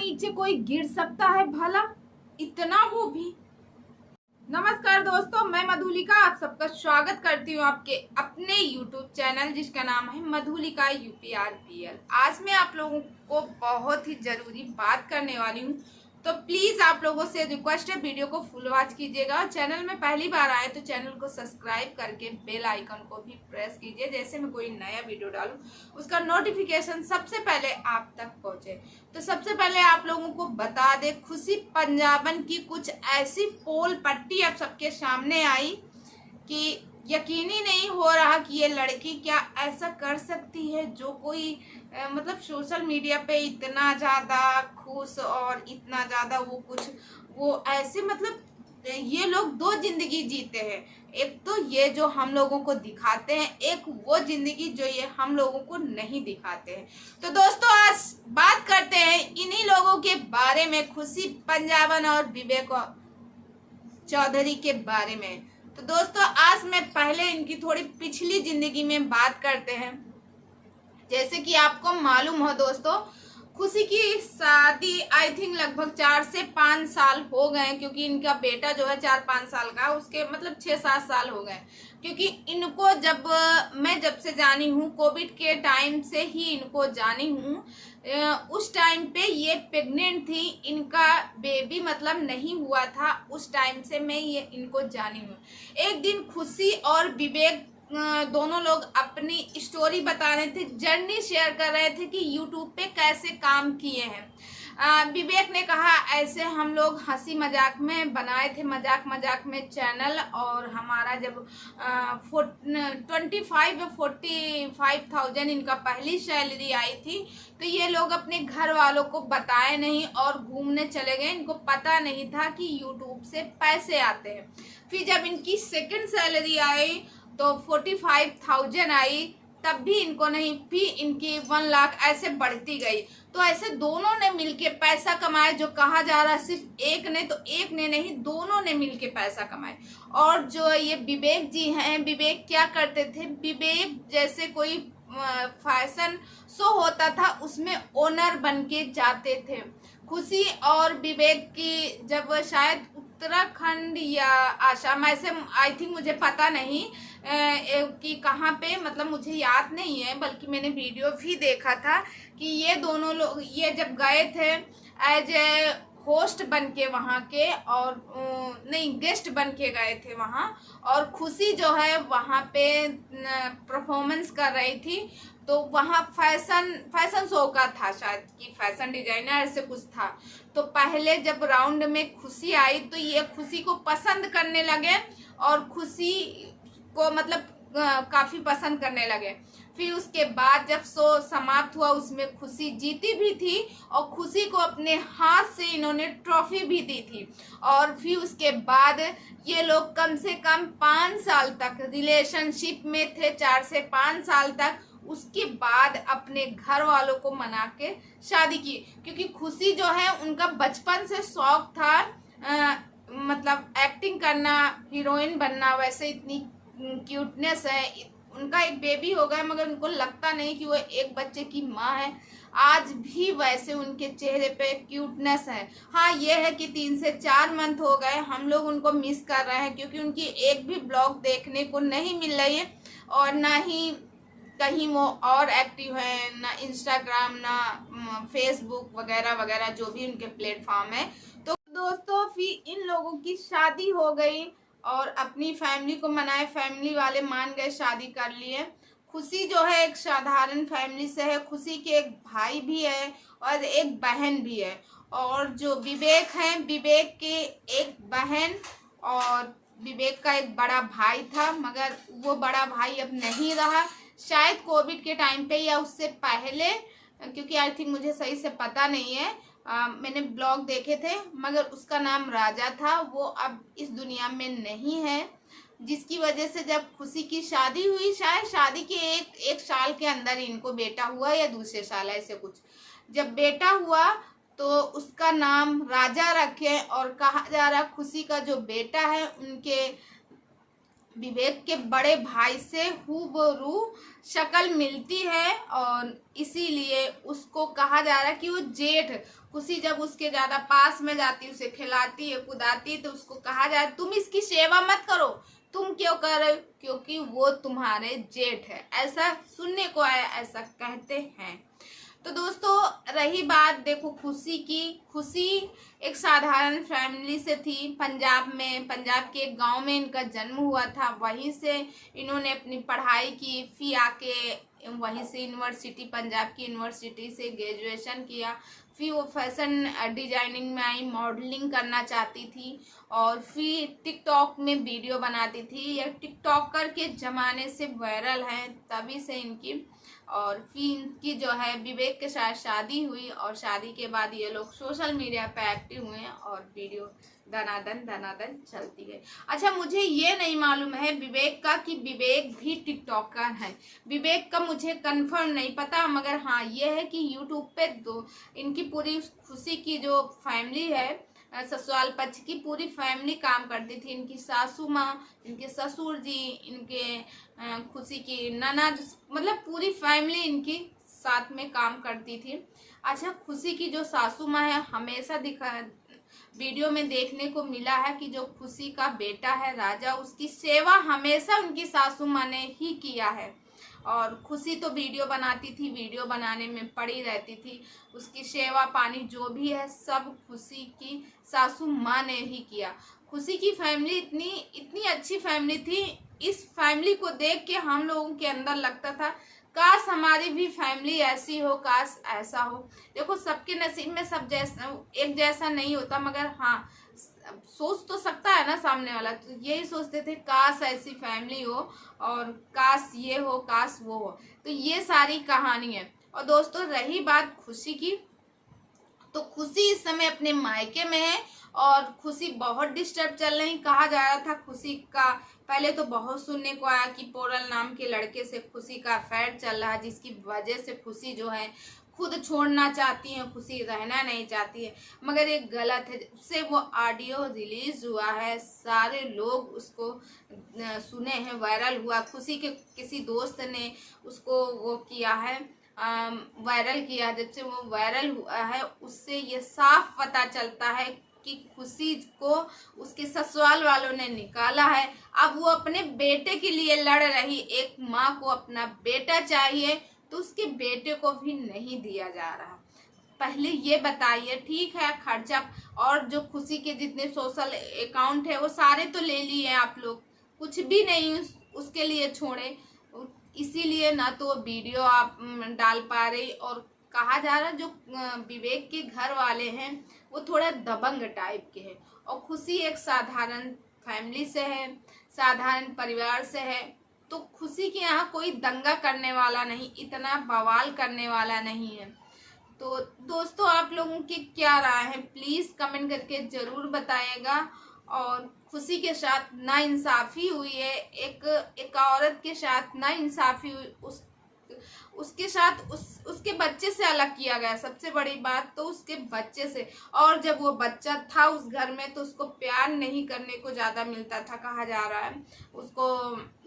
नीचे कोई गिर सकता है भला, इतना वो भी। नमस्कार दोस्तों, मैं मधुलिका आप सबका स्वागत करती हूँ आपके अपने YouTube चैनल जिसका नाम है मधुलिका UPRPL। आज मैं आप लोगों को बहुत ही जरूरी बात करने वाली हूँ, तो प्लीज आप लोगों से रिक्वेस्ट है वीडियो को फुल वॉच कीजिएगा। और चैनल में पहली बार आए तो चैनल को सब्सक्राइब करके बेल आइकन को भी प्रेस कीजिए, जैसे मैं कोई नया वीडियो डालूं उसका नोटिफिकेशन सबसे पहले आप तक पहुंचे। तो सबसे पहले आप लोगों को बता दे, खुशी पंजाबन की कुछ ऐसी पोल पट्टी अब सबके सामने आई कि यकीन ही नहीं हो रहा कि ये लड़की क्या ऐसा कर सकती है, जो कोई मतलब सोशल मीडिया पे इतना ज़्यादा खुश और इतना ज़्यादा वो ऐसे मतलब ये लोग दो जिंदगी जीते हैं। एक तो ये जो हम लोगों को दिखाते हैं, एक वो जिंदगी जो ये हम लोगों को नहीं दिखाते हैं। तो दोस्तों आज बात करते हैं इन्हीं लोगों के बारे में, खुशी पंजाबन और विवेक चौधरी के बारे में। तो दोस्तों आज मैं पहले इनकी थोड़ी पिछली जिंदगी में बात करते हैं। जैसे कि आपको मालूम हो दोस्तों, खुशी की शादी आई थिंक लगभग 4 से 5 साल हो गए, क्योंकि इनका बेटा जो है 4-5 साल का, उसके मतलब 6-7 साल हो गए। क्योंकि इनको जब से जानी हूँ, कोविड के टाइम से ही इनको जानी हूँ। उस टाइम पे ये प्रेग्नेंट थी, इनका बेबी मतलब नहीं हुआ था, उस टाइम से मैं ये इनको जानी हूँ। एक दिन खुशी और विवेक दोनों लोग अपनी स्टोरी बता रहे थे, जर्नी शेयर कर रहे थे कि यूट्यूब पे कैसे काम किए हैं। विवेक ने कहा ऐसे हम लोग हंसी मजाक में बनाए थे, मजाक में चैनल, और हमारा जब 45,000 इनका पहली सैलरी आई थी, तो ये लोग अपने घर वालों को बताए नहीं और घूमने चले गए। इनको पता नहीं था कि यूट्यूब से पैसे आते हैं। फिर जब इनकी सेकंड सैलरी आई तो 45,000 आई, तब भी इनको नहीं, फिर इनकी 1 लाख ऐसे बढ़ती गई। तो ऐसे दोनों ने मिलके पैसा कमाया, जो कहा जा रहा है सिर्फ एक ने, तो एक ने नहीं दोनों ने मिलके पैसा कमाए। और जो ये विवेक जी हैं, विवेक क्या करते थे, विवेक जैसे कोई फैशन शो होता था उसमें ओनर बन के जाते थे। खुशी और विवेक की जब शायद उत्तराखंड या आसाम, ऐसे आई थिंक मुझे पता नहीं कि कहाँ पे, मतलब मुझे याद नहीं है, बल्कि मैंने वीडियो भी देखा था कि ये दोनों लोग ये जब गए थे एज ए होस्ट बन के वहाँ के, और नहीं गेस्ट बन के गए थे वहाँ, और खुशी जो है वहाँ पे परफॉर्मेंस कर रही थी। तो वहाँ फैशन शो का था, शायद कि फैशन डिजाइनर से कुछ था। तो पहले जब राउंड में खुशी आई तो ये खुशी को पसंद करने लगे, और खुशी को मतलब काफी पसंद करने लगे। फिर उसके बाद जब शो समाप्त हुआ उसमें खुशी जीती भी थी, और खुशी को अपने हाथ से इन्होंने ट्रॉफी भी दी थी। और फिर उसके बाद ये लोग कम से कम 5 साल तक रिलेशनशिप में थे, 4 से 5 साल तक। उसके बाद अपने घर वालों को मना के शादी की, क्योंकि खुशी जो है उनका बचपन से शौक था मतलब एक्टिंग करना, हीरोइन बनना। वैसे इतनी क्यूटनेस है, उनका एक बेबी हो गया मगर उनको लगता नहीं कि वो एक बच्चे की माँ है। आज भी वैसे उनके चेहरे पे क्यूटनेस है। हाँ ये है कि 3 से 4 मंथ हो गए, हम लोग उनको मिस कर रहे हैं, क्योंकि उनकी एक भी ब्लॉग देखने को नहीं मिल रही है, और ना ही कहीं वो और एक्टिव है, ना इंस्टाग्राम ना फेसबुक वगैरह वगैरह जो भी उनके प्लेटफॉर्म है। तो दोस्तों फिर इन लोगों की शादी हो गई और अपनी फैमिली को मनाए, फैमिली वाले मान गए, शादी कर लिए। खुशी जो है एक साधारण फैमिली से है, खुशी के एक भाई भी है और एक बहन भी है। और जो विवेक है, विवेक के एक बहन और विवेक का एक बड़ा भाई था, मगर वो बड़ा भाई अब नहीं रहा, शायद कोविड के टाइम पे या उससे पहले, क्योंकि आई थिंक मुझे सही से पता नहीं है। मैंने ब्लॉग देखे थे, मगर उसका नाम राजा था, वो अब इस दुनिया में नहीं है। जिसकी वजह से जब खुशी की शादी हुई, शायद शादी के एक साल के अंदर इनको बेटा हुआ या दूसरे साल ऐसे कुछ, जब बेटा हुआ तो उसका नाम राजा रखे। और कहा जा रहा खुशी का जो बेटा है उनके विवेक के बड़े भाई से हूबहू शक्ल मिलती है, और इसीलिए उसको कहा जा रहा है कि वो जेठ, खुशी जब उसके ज्यादा पास में जाती, उसे खिलाती है, कुदाती है, तो उसको कहा जाए तुम इसकी सेवा मत करो। तुम क्यों कर रहे हो? क्योंकि वो तुम्हारे जेठ है। ऐसा सुनने को आया, ऐसा कहते हैं। तो दोस्तों रही बात देखो खुशी की, खुशी एक साधारण फैमिली से थी। पंजाब में, पंजाब के एक गांव में इनका जन्म हुआ था। वहीं से इन्होंने अपनी पढ़ाई की, फिर आके वहीं से यूनिवर्सिटी, पंजाब की यूनिवर्सिटी से ग्रेजुएशन किया। फिर वो फैशन डिजाइनिंग में आई, मॉडलिंग करना चाहती थी और फिर टिकटॉक में वीडियो बनाती थी। ये टिकटॉकर के ज़माने से वायरल हैं, तभी से इनकी। और फिर इनकी जो है विवेक के साथ शादी हुई और शादी के बाद ये लोग सोशल मीडिया पे एक्टिव हुए और वीडियो धनाधन चलती है। अच्छा, मुझे ये नहीं मालूम है विवेक का कि विवेक भी टिकटॉकर है। विवेक का मुझे कंफर्म नहीं पता, मगर हाँ ये है कि यूट्यूब पे इनकी पूरी खुशी की जो फैमिली है, ससुराल पक्ष की पूरी फैमिली काम करती थी। इनकी सासू माँ, इनके ससुर जी, इनके खुशी की ननद, मतलब पूरी फैमिली इनकी साथ में काम करती थी। अच्छा, खुशी की जो सासू माँ है, हमेशा वीडियो में देखने को मिला है कि जो खुशी का बेटा है राजा, उसकी सेवा हमेशा उनकी सासू माँ ने ही किया है। और खुशी तो वीडियो बनाती थी, वीडियो बनाने में पड़ी रहती थी। उसकी सेवा पानी जो भी है सब खुशी की सासू माँ ने ही किया। खुशी की फैमिली इतनी इतनी अच्छी फैमिली थी। इस फैमिली को देख के हम लोगों के अंदर लगता था काश हमारी भी फैमिली ऐसी हो, काश ऐसा हो। देखो सबके नसीब में सब जैसा एक जैसा नहीं होता, मगर हाँ सोच तो सकता है ना सामने वाला। तो यही सोचते थे काश ऐसी फैमिली हो और काश ये हो, काश वो हो। तो ये सारी कहानी है। और दोस्तों रही बात खुशी की, तो खुशी इस समय अपने मायके में है और खुशी बहुत डिस्टर्ब चल रही। कहा जा रहा था खुशी का, पहले तो बहुत सुनने को आया कि पोरल नाम के लड़के से खुशी का अफेयर चल रहा है, जिसकी वजह से खुशी जो है खुद छोड़ना चाहती है, खुशी रहना नहीं चाहती है। मगर ये गलत है। उससे वो ऑडियो रिलीज हुआ है, सारे लोग उसको सुने हैं, वायरल हुआ। खुशी के किसी दोस्त ने उसको वो किया है, वायरल किया। जब से वो वायरल हुआ है उससे ये साफ पता चलता है कि खुशी को उसके ससुराल वालों ने निकाला है। अब वो अपने बेटे के लिए लड़ रही। एक माँ को अपना बेटा चाहिए तो उसके बेटे को भी नहीं दिया जा रहा। पहले ये बताइए, ठीक है खर्चा और जो खुशी के जितने सोशल अकाउंट है वो सारे तो ले लिए आप लोग, कुछ भी नहीं उसके लिए छोड़े। इसीलिए ना तो वीडियो आप डाल पा रही। और कहा जा रहा जो विवेक के घर वाले हैं वो थोड़ा दबंग टाइप के हैं और खुशी एक साधारण फैमिली से है, साधारण परिवार से है। तो खुशी के यहाँ कोई दंगा करने वाला नहीं, इतना बवाल करने वाला नहीं है। तो दोस्तों आप लोगों की क्या राय है प्लीज़ कमेंट करके ज़रूर बताइएगा। और खुशी के साथ नाइंसाफ़ी हुई है, एक औरत के साथ नाइंसाफ़ी हुई, उसके साथ उसके बच्चे से अलग किया गया। सबसे बड़ी बात तो उसके बच्चे से। और जब वो बच्चा था उस घर में तो उसको प्यार नहीं करने को ज़्यादा मिलता था। कहा जा रहा है उसको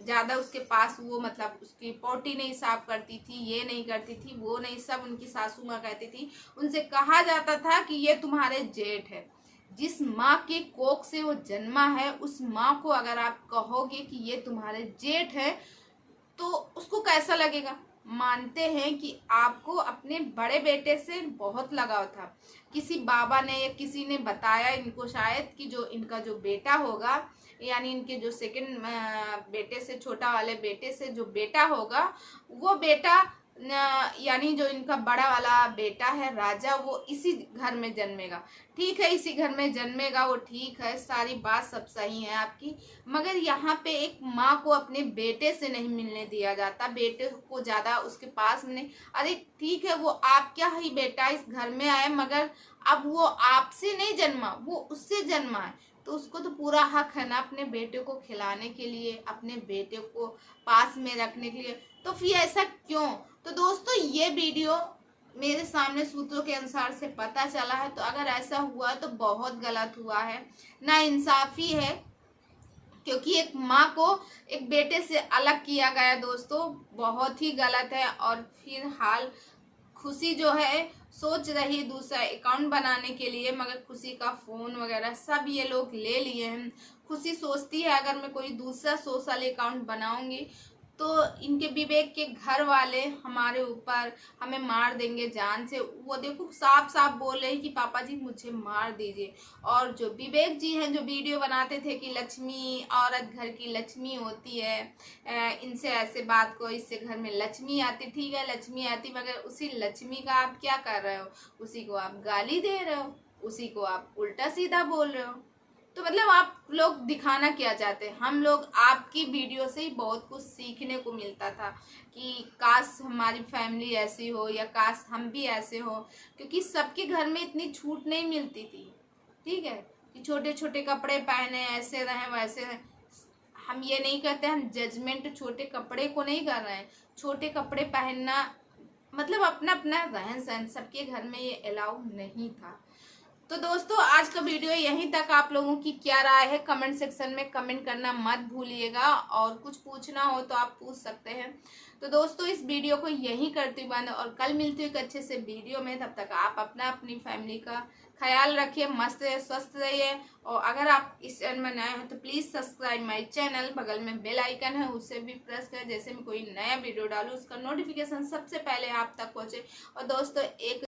ज़्यादा उसके पास वो मतलब उसकी पोटी नहीं साफ करती थी, ये नहीं करती थी, वो नहीं, सब उनकी सासू माँ कहती थी। उनसे कहा जाता था कि ये तुम्हारे जेठ है। जिस माँ के कोख से वो जन्मा है उस माँ को अगर आप कहोगे कि ये तुम्हारे जेठ है तो उसको कैसा लगेगा। मानते हैं कि आपको अपने बड़े बेटे से बहुत लगाव था। किसी बाबा ने या किसी ने बताया इनको शायद कि जो इनका जो बेटा होगा, यानी इनके जो सेकंड बेटे से, छोटा वाले बेटे से जो बेटा होगा, वो बेटा यानी जो इनका बड़ा वाला बेटा है राजा, वो इसी घर में जन्मेगा। ठीक है, इसी घर में जन्मेगा वो, ठीक है, सारी बात सब सही है आपकी। मगर यहाँ पे एक माँ को अपने बेटे से नहीं मिलने दिया जाता, बेटे को ज़्यादा उसके पास में नहीं। अरे ठीक है, वो आपका ही बेटा इस घर में आया, मगर अब वो आपसे नहीं जन्मा, वो उससे जन्मा है। तो उसको तो पूरा हक है ना अपने बेटे को खिलाने के लिए, अपने बेटे को पास में रखने के लिए। तो फिर ऐसा क्यों? तो दोस्तों ये वीडियो मेरे सामने सूत्रों के अनुसार से पता चला है। तो अगर ऐसा हुआ तो बहुत गलत हुआ है, नाइंसाफ़ी है, क्योंकि एक माँ को एक बेटे से अलग किया गया दोस्तों, बहुत ही गलत है। और फिलहाल खुशी जो है सोच रही दूसरा अकाउंट बनाने के लिए, मगर खुशी का फ़ोन वगैरह सब ये लोग ले लिए हैं। खुशी सोचती है अगर मैं कोई दूसरा सोशल अकाउंट बनाऊंगी तो इनके विवेक के घर वाले हमारे ऊपर हमें मार देंगे जान से। वो देखो साफ साफ बोल रहे हैं कि पापा जी मुझे मार दीजिए। और जो विवेक जी हैं जो वीडियो बनाते थे कि लक्ष्मी औरत घर की लक्ष्मी होती है, इनसे ऐसे बात को, इससे घर में लक्ष्मी आती, ठीक है लक्ष्मी आती, मगर उसी लक्ष्मी का आप क्या कर रहे हो, उसी को आप गाली दे रहे हो, उसी को आप उल्टा सीधा बोल रहे हो। तो मतलब आप लोग दिखाना क्या चाहते हैं? हम लोग आपकी वीडियो से ही बहुत कुछ सीखने को मिलता था कि काश हमारी फैमिली ऐसी हो या काश हम भी ऐसे हो, क्योंकि सबके घर में इतनी छूट नहीं मिलती थी, ठीक है, कि छोटे छोटे कपड़े पहने, ऐसे रहें वैसे रहें। हम ये नहीं करते, हम जजमेंट छोटे कपड़े को नहीं कर रहे हैं। छोटे कपड़े पहनना मतलब अपना अपना रहन सहन, सबके घर में ये अलाउ नहीं था। तो दोस्तों आज का वीडियो यहीं तक। आप लोगों की क्या राय है कमेंट सेक्शन में कमेंट करना मत भूलिएगा, और कुछ पूछना हो तो आप पूछ सकते हैं। तो दोस्तों इस वीडियो को यहीं करती हूँ बंद, और कल मिलती हूँ एक अच्छे से वीडियो में। तब तक आप अपना अपनी फैमिली का ख्याल रखिए, मस्त रहिए, स्वस्थ रहिए। और अगर आप इस चैनल में नए हो तो प्लीज़ सब्सक्राइब माय चैनल, बगल में बेल आइकन है उसे भी प्रेस करें, जैसे मैं कोई नया वीडियो डालूँ उसका नोटिफिकेशन सबसे पहले आप तक पहुँचे। और दोस्तों एक